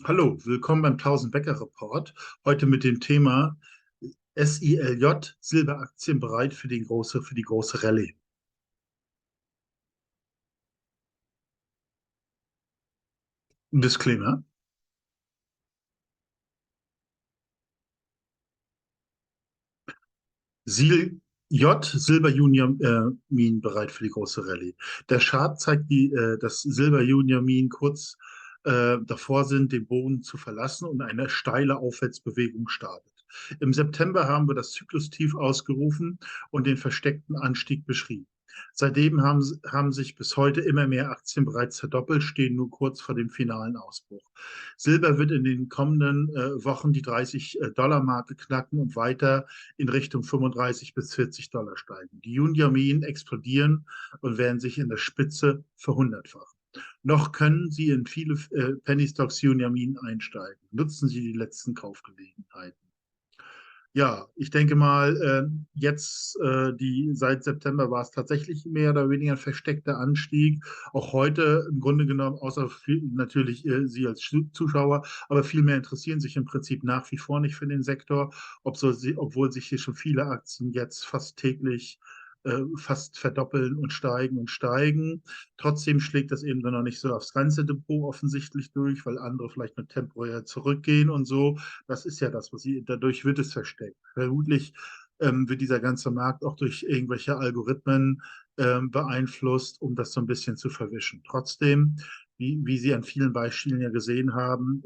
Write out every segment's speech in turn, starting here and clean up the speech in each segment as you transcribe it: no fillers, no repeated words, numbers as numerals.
Hallo, willkommen beim 1000 Bäcker Report. Heute mit dem Thema SILJ, Silberaktien bereit für für die große Rallye. Ein Disclaimer. SILJ, Silber Union Minen bereit für die große Rallye. Der Chart zeigt, dass Silber Union Minen kurz davor sind, den Boden zu verlassen und eine steile Aufwärtsbewegung startet. Im September haben wir das Zyklustief ausgerufen und den versteckten Anstieg beschrieben. Seitdem haben sich bis heute immer mehr Aktien bereits verdoppelt, stehen nur kurz vor dem finalen Ausbruch. Silber wird in den kommenden Wochen die 30-Dollar-Marke knacken und weiter in Richtung 35 bis 40 Dollar steigen. Die Junior-Minen explodieren und werden sich in der Spitze verhundertfachen. Noch können Sie in viele Penny Stocks Junior-Minen einsteigen. Nutzen Sie die letzten Kaufgelegenheiten. Ja, ich denke mal, seit September war es tatsächlich mehr oder weniger ein versteckter Anstieg. Auch heute im Grunde genommen, außer natürlich Sie als Zuschauer, aber vielmehr interessieren sich im Prinzip nach wie vor nicht für den Sektor, obwohl sich hier schon viele Aktien jetzt fast täglich fast verdoppeln und steigen und steigen. Trotzdem schlägt das eben dann noch nicht so aufs ganze Depot offensichtlich durch, weil andere vielleicht nur temporär zurückgehen und so. Das ist ja das, dadurch wird es versteckt. Vermutlich wird dieser ganze Markt auch durch irgendwelche Algorithmen beeinflusst, um das so ein bisschen zu verwischen. Trotzdem, wie Sie an vielen Beispielen ja gesehen haben,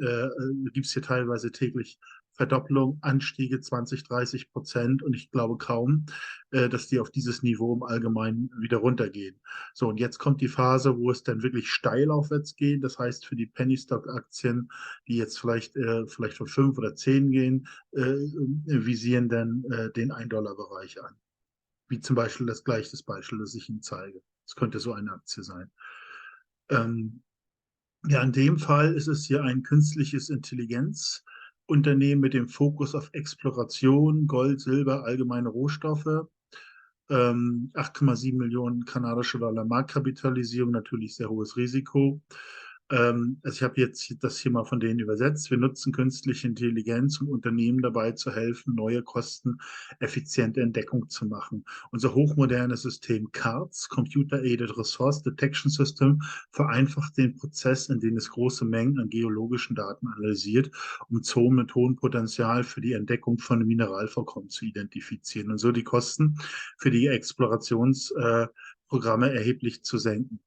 gibt es hier teilweise täglich Verdopplung, Anstiege 20, 30% und ich glaube kaum, dass die auf dieses Niveau im Allgemeinen wieder runtergehen. So, und jetzt kommt die Phase, wo es dann wirklich steil aufwärts geht. Das heißt, für die Penny Stock Aktien, die jetzt vielleicht von 5 oder 10 gehen, visieren dann den 1-Dollar-Bereich an. Wie zum Beispiel das Beispiel, das ich Ihnen zeige. Das könnte so eine Aktie sein. Ähm, ja, in dem Fall ist es hier ein künstliches Intelligenzunternehmen mit dem Fokus auf Exploration, Gold, Silber, allgemeine Rohstoffe. 8,7 Millionen kanadische Dollar Marktkapitalisierung, natürlich sehr hohes Risiko. Also ich habe jetzt das hier mal von denen übersetzt. Wir nutzen künstliche Intelligenz, um Unternehmen dabei zu helfen, neue kosteneffiziente Entdeckung zu machen. Unser hochmodernes System CARDS, Computer Aided Resource Detection System, vereinfacht den Prozess, in dem es große Mengen an geologischen Daten analysiert, um Zonen mit hohem Potenzial für die Entdeckung von Mineralvorkommen zu identifizieren und so die Kosten für die Explorationsprogramme erheblich zu senken.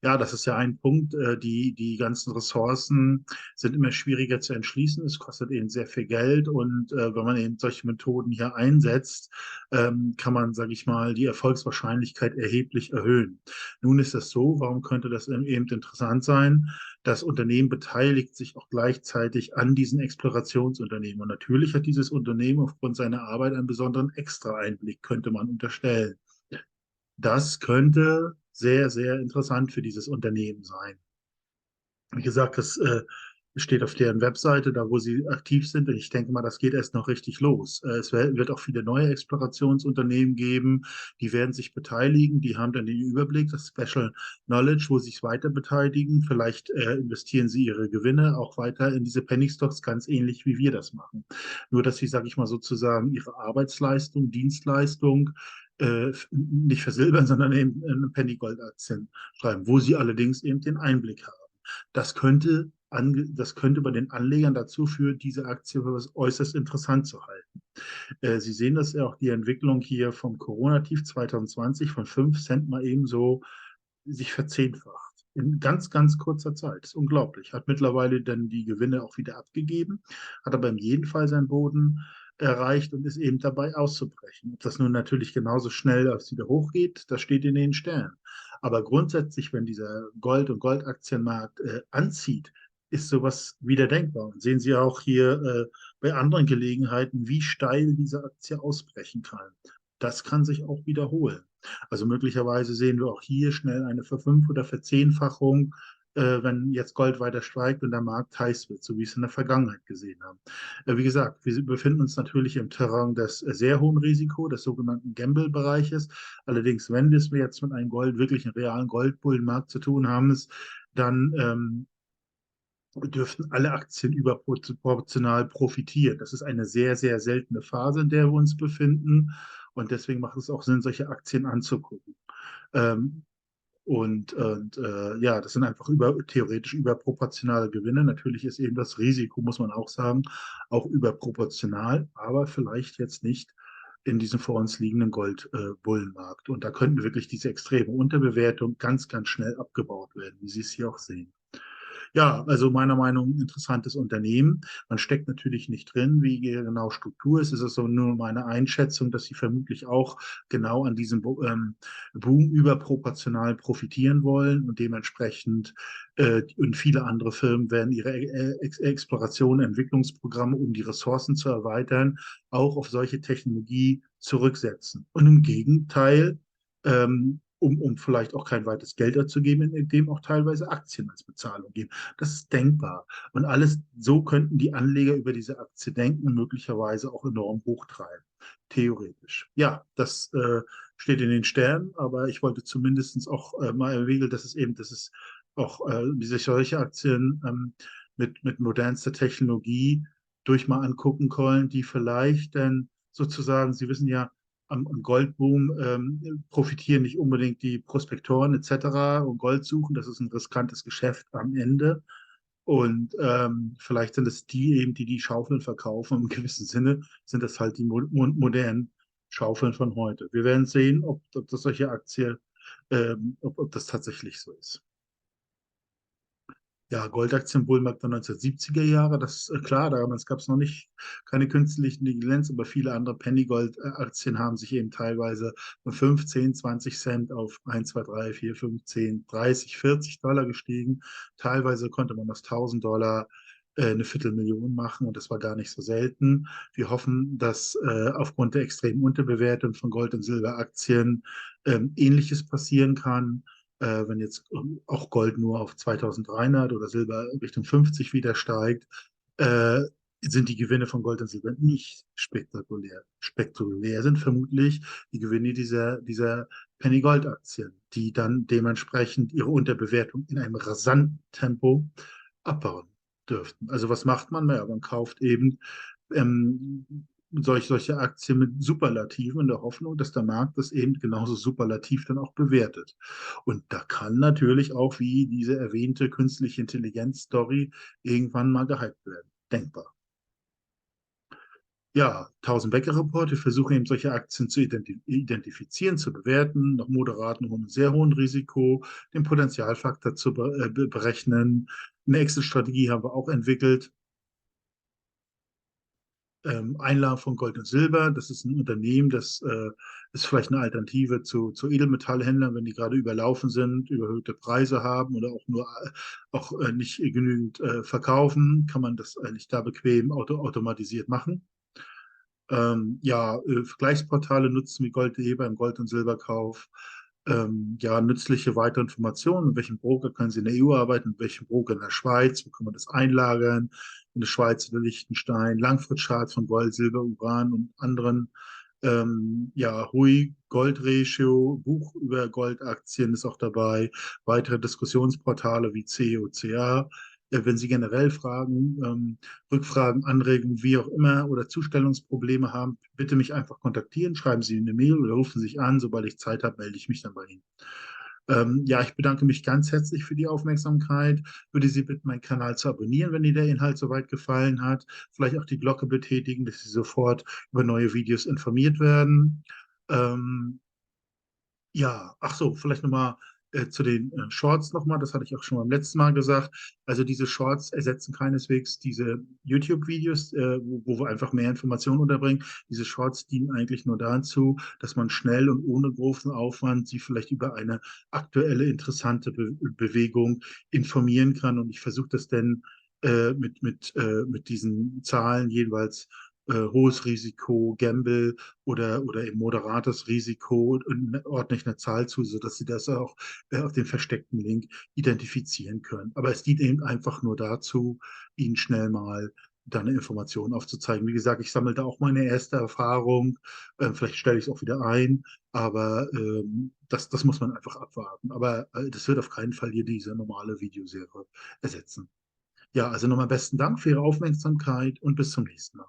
Ja, das ist ja ein Punkt. Die ganzen Ressourcen sind immer schwieriger zu entschließen. Es kostet eben sehr viel Geld und wenn man eben solche Methoden hier einsetzt, kann man, sage ich mal, die Erfolgswahrscheinlichkeit erheblich erhöhen. Nun ist das so, warum könnte das eben interessant sein? Das Unternehmen beteiligt sich auch gleichzeitig an diesen Explorationsunternehmen. Und natürlich hat dieses Unternehmen aufgrund seiner Arbeit einen besonderen Extra-Einblick, könnte man unterstellen. Das könnte sehr, sehr interessant für dieses Unternehmen sein. Wie gesagt, das steht auf deren Webseite, da wo sie aktiv sind. Und ich denke mal, das geht erst noch richtig los. Wird auch viele neue Explorationsunternehmen geben, die werden sich beteiligen, die haben dann den Überblick, das Special Knowledge, wo sie sich weiter beteiligen. Vielleicht investieren sie ihre Gewinne auch weiter in diese Penny Stocks, ganz ähnlich wie wir das machen. Nur, dass sie, sage ich mal, sozusagen ihre Arbeitsleistung, Dienstleistung nicht versilbern, sondern eben in Penny Gold Aktien schreiben, wo sie allerdings eben den Einblick haben. Das könnte bei den Anlegern dazu führen, diese Aktie für was äußerst interessant zu halten. Sie sehen das ja auch, die Entwicklung hier vom Corona-Tief 2020 von 5 Cent mal eben so sich verzehnfacht. In ganz, ganz kurzer Zeit. Das ist unglaublich. Hat mittlerweile dann die Gewinne auch wieder abgegeben, hat aber in jedem Fall seinen Boden erreicht und ist eben dabei auszubrechen. Ob das nun natürlich genauso schnell als wieder hochgeht, das steht in den Sternen. Aber grundsätzlich, wenn dieser Gold- und Goldaktienmarkt anzieht, ist sowas wieder denkbar. Und sehen Sie auch hier bei anderen Gelegenheiten, wie steil diese Aktie ausbrechen kann. Das kann sich auch wiederholen. Also möglicherweise sehen wir auch hier schnell eine oder Verzehnfachung, wenn jetzt Gold weiter steigt und der Markt heiß wird, so wie wir es in der Vergangenheit gesehen haben. Wie gesagt, wir befinden uns natürlich im Terrain des sehr hohen Risiko, des sogenannten Gamble-Bereiches. Allerdings, wenn wir es jetzt mit einem Gold, wirklich einen realen Goldbullenmarkt zu tun haben, dann dürften alle Aktien überproportional profitieren. Das ist eine sehr, sehr seltene Phase, in der wir uns befinden. Und deswegen macht es auch Sinn, solche Aktien anzugucken. Ähm, ja, das sind einfach theoretisch überproportionale Gewinne. Natürlich ist eben das Risiko, muss man auch sagen, auch überproportional, aber vielleicht jetzt nicht in diesem vor uns liegenden Goldbullenmarkt. Und da könnten wirklich diese extreme Unterbewertung ganz, ganz schnell abgebaut werden, wie Sie es hier auch sehen. Ja, also meiner Meinung nach ein interessantes Unternehmen. Man steckt natürlich nicht drin, wie genau Struktur ist. Es ist so nur meine Einschätzung, dass sie vermutlich auch genau an diesem Boom überproportional profitieren wollen und dementsprechend und viele andere Firmen werden ihre Exploration, Entwicklungsprogramme, um die Ressourcen zu erweitern, auch auf solche Technologie zurücksetzen. Und im Gegenteil, um vielleicht auch kein weites Geld dazugeben, indem auch teilweise Aktien als Bezahlung geben. Das ist denkbar. Und alles so könnten die Anleger über diese Aktie denken und möglicherweise auch enorm hochtreiben. Theoretisch. Ja, das steht in den Sternen, aber ich wollte zumindest auch mal erwähnen, dass es auch wie sich solche Aktien mit modernster Technologie durch mal angucken können, die vielleicht dann sozusagen, Sie wissen ja, am Goldboom profitieren nicht unbedingt die Prospektoren etc. und Gold suchen. Das ist ein riskantes Geschäft am Ende. Und vielleicht sind es die eben, die die Schaufeln verkaufen. Im gewissen Sinne sind das halt die modernen Schaufeln von heute. Wir werden sehen, ob das solche Aktien, ob das tatsächlich so ist. Ja, Goldaktienbullmarkt der 1970er Jahre, das ist klar, damals gab es noch nicht keine künstlichen Intelligenz, aber viele andere Penny-Gold-Aktien haben sich eben teilweise von 15, 20 Cent auf 1, 2, 3, 4, 5, 10, 30, 40 Dollar gestiegen. Teilweise konnte man aus 1000 Dollar eine Viertelmillion machen und das war gar nicht so selten. Wir hoffen, dass aufgrund der extremen Unterbewertung von Gold- und Silberaktien Ähnliches passieren kann, wenn jetzt auch Gold nur auf 2300 oder Silber Richtung 50 wieder steigt, äh, sind die Gewinne von Gold und Silber nicht spektakulär. Spektakulär sind vermutlich die Gewinne dieser Penny-Gold-Aktien, die dann dementsprechend ihre Unterbewertung in einem rasanten Tempo abbauen dürften. Also was macht man? Naja, man kauft eben ähm, solche Aktien mit Superlativen in der Hoffnung, dass der Markt das eben genauso superlativ dann auch bewertet. Und da kann natürlich auch, wie diese erwähnte künstliche Intelligenz-Story, irgendwann mal gehypt werden. Denkbar. Ja, 1000-Becker-Report. Wir versuchen eben solche Aktien zu identifizieren, zu bewerten, nach moderatem und sehr hohem Risiko, den Potenzialfaktor zu berechnen. Eine Exit-Strategie haben wir auch entwickelt. Einlagen von Gold und Silber. Das ist ein Unternehmen, das ist vielleicht eine Alternative zu Edelmetallhändlern, wenn die gerade überlaufen sind, überhöhte Preise haben oder auch nur nicht genügend verkaufen, kann man das eigentlich da bequem automatisiert machen. Ja, Vergleichsportale nutzen wie Gold.de beim Gold- und Silberkauf. Ja, nützliche weitere Informationen. Mit welchem Broker können Sie in der EU arbeiten? Mit welchem Broker in der Schweiz? Wo kann man das einlagern? In der Schweiz oder Liechtenstein. Langfristcharts von Gold, Silber, Uran und anderen. Ja, Hui, Gold-Ratio, Buch über Goldaktien ist auch dabei. Weitere Diskussionsportale wie COCA. Wenn Sie generell Fragen, Rückfragen, Anregungen, wie auch immer oder Zustellungsprobleme haben, bitte mich einfach kontaktieren, schreiben Sie eine Mail oder rufen sich an. Sobald ich Zeit habe, melde ich mich dann bei Ihnen. Ja, ich bedanke mich ganz herzlich für die Aufmerksamkeit. Würde Sie bitten, meinen Kanal zu abonnieren, wenn Ihnen der Inhalt soweit gefallen hat. Vielleicht auch die Glocke betätigen, dass Sie sofort über neue Videos informiert werden. Ähm, ja, ach so, vielleicht nochmal zu den Shorts nochmal, das hatte ich auch schon beim letzten Mal gesagt. Also diese Shorts ersetzen keineswegs diese YouTube-Videos, wo wir einfach mehr Informationen unterbringen. Diese Shorts dienen eigentlich nur dazu, dass man schnell und ohne großen Aufwand sie vielleicht über eine aktuelle, interessante Bewegung informieren kann. Und ich versuche das dann mit diesen Zahlen jeweils hohes Risiko, Gamble oder eben moderates Risiko und ordne ich eine Zahl zu, sodass Sie das auch auf den versteckten Link identifizieren können. Aber es dient eben einfach nur dazu, Ihnen schnell mal dann eine Information aufzuzeigen. Wie gesagt, ich sammle da auch meine erste Erfahrung. Vielleicht stelle ich es auch wieder ein, aber das muss man einfach abwarten. Aber das wird auf keinen Fall hier diese normale Videoserie ersetzen. Ja, also nochmal besten Dank für Ihre Aufmerksamkeit und bis zum nächsten Mal.